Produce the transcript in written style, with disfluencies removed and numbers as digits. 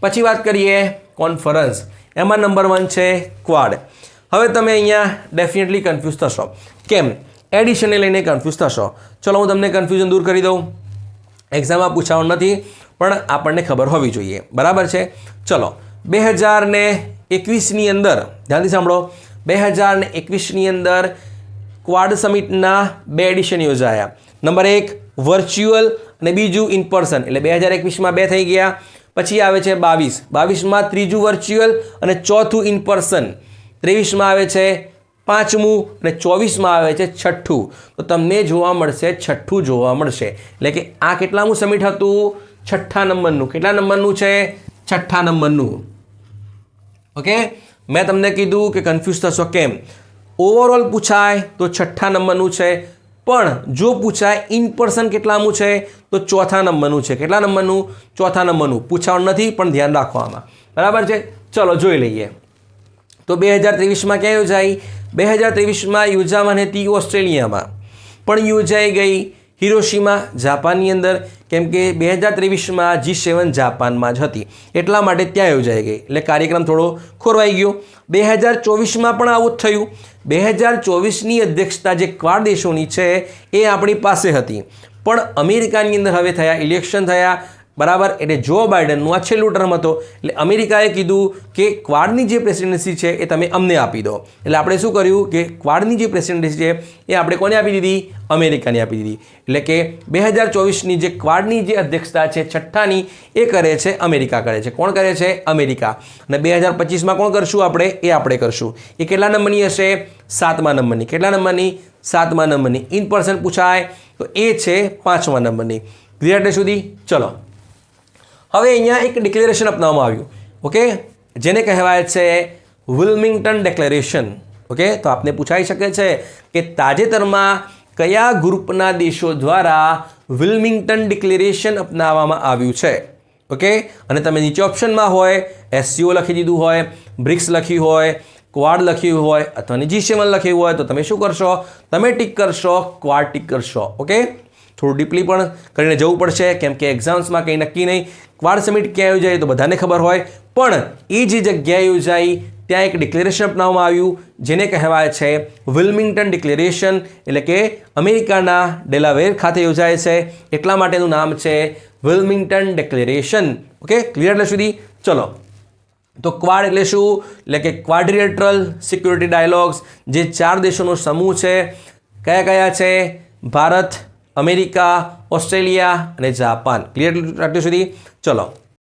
પછી વાત કરીએ કોન્ફરન્સ, એમાં નંબર 1 છે ક્વાડ. હવે તમે અહીંયા ડેફિનેટલી કન્ફ્યુઝ થશો. કેમ? એડિશનને લઈને કન્ફ્યુઝ થશો. ચલો હું તમને કન્ફ્યુઝન દૂર કરી દઉં. એક્ઝામમાં પૂછાવાનું નથી પણ આપણને ખબર હોવી જોઈએ. બરાબર છે? ચલો 2021ની અંદર ધ્યાનથી સાંભળો. 2021ની અંદર ક્વાડ સમિટના 2 એડિશન યોજાયા. નંબર 1 વર્ચ્યુઅલ અને બીજું ઇન પર્સન, એટલે 2021માં 2 થઈ ગયા. પછી આવે છે 22માં ત્રીજું વર્ચ્યુઅલ અને ચોથું ઇન પર્સન. 23માં આવે છે 5મું અને 24માં આવે છે 6ઠું. તો તમને જોવા મળશે 6ઠું જોવા મળશે. એટલે કે આ કેટલામું સમિટ હતું? 6ઠ્ઠા નંબરનું. કેટલા નંબરનું છે? 6ઠ્ઠા નંબરનું. ઓકે, મેં તમને કીધું કે કન્ફ્યુઝ થશો. કેમ? ઓવરઓલ પૂછાય તો 6ઠ્ઠા નંબરનું છે, પણ જો પૂછાય ઇન પર્સન કેટલામું છે તો 4થા નંબરનું છે. કેટલા નંબરનું? 4થા નંબરનું. પૂછાવાનું નથી પણ ધ્યાન રાખો આમાં. બરાબર છે? ચલો જોઈ લઈએ. તો 2023માં ક્યાં યોજાઈ? 2023માં યોજાવાની હતી ઓસ્ટ્રેલિયામાં, પણ યોજાઈ ગઈ હિરોશીમા જાપાનની અંદર. કેમ કે 2023માં G7 જાપાનમાં જ હતી, એટલા માટે ત્યાં યોજાઈ ગઈ. એટલે કાર્યક્રમ થોડો ખોરવાઈ ગયો. 2024માં પણ આવું જ થયું. 2024ની અધ્યક્ષતા જે ક્વાડ દેશોની છે એ આપણી પાસે હતી, પણ અમેરિકાની અંદર હવે થયા ઇલેક્શન થયા. બરાબર? એટલે જો બાઇડનનું આ છેલ્લું ટર્મ હતો, એટલે અમેરિકાએ કીધું કે ક્વાડની જે પ્રેસિડેન્સી છે એ તમે અમને આપી દો. એટલે આપણે શું કર્યું કે ક્વાડની જે પ્રેસિડેન્સી છે એ આપણે કોને આપી દીધી? અમેરિકાને આપી દીધી. એટલે કે 2024ની જે ક્વાડની જે અધ્યક્ષતા છે 6ઠ્ઠાની એ કરે છે અમેરિકા કરે છે. કોણ કરે છે? અમેરિકા. અને 2025માં કોણ કરશું આપણે? એ આપણે કરશું. એ કેટલા નંબરની હશે? 7મા નંબરની. કેટલા નંબરની? 7મા નંબરની. ઇન પર્સન પૂછાય તો એ છે 5મા નંબરની. ક્લિયર એટલે સુધી? ચલો હવે અહીંયા એક ડિક્લેરેશન અપનાવવામાં આવ્યું. ઓકે, જેને કહેવાય છે વિલ્મિંગ્ટન ડિક્લેરેશન. ઓકે, તો આપને પૂછાઈ શકે છે કે તાજેતરમાં કયા ગ્રુપના દેશો દ્વારા વિલ્મિંગ્ટન ડિક્લેરેશન અપનાવવામાં આવ્યું છે? ઓકે, અને તમે નીચે ઓપ્શનમાં હોય SCO લખી દીધું હોય, બ્રિક્સ લખ્યું હોય, ક્વાડ લખ્યું હોય અથવા G7 લખ્યું હોય તો તમે શું કરશો? તમે ટિક કરશો, ક્વાડ ટિક કરશો. ઓકે, થોડું ડીપલી પણ કરીને જવું પડશે, કેમ કે એક્ઝામ્સમાં કંઈ નક્કી નહીં. ક્વાડ સમિટ ક્યાં યોજાય તો બધાને ખબર હોય, પણ એ જે જગ્યાએ યોજાઈ ત્યાં એક ડિક્લેરેશન અપનાવવામાં આવ્યું જેને કહેવાય છે વિલ્મિંગ્ટન ડિક્લેરેશન. એટલે કે અમેરિકાના ડેલાવેર ખાતે યોજાય છે, એટલા માટેનું નામ છે વિલ્મિંગ્ટન ડિક્લેરેશન. ઓકે, ક્લિયર એટલે સુધી? ચલો તો ક્વાડ એટલે શું? એટલે કે ક્વાડ્રિલેટરલ સિક્યુરિટી ડાયલોગ્સ, જે 4 દેશોનો સમૂહ છે. કયા કયા છે? ભારત, અમેરિકા, ઓસ્ટ્રેલિયા અને જાપાન. ક્લિયર આટલું સુધી? ચલો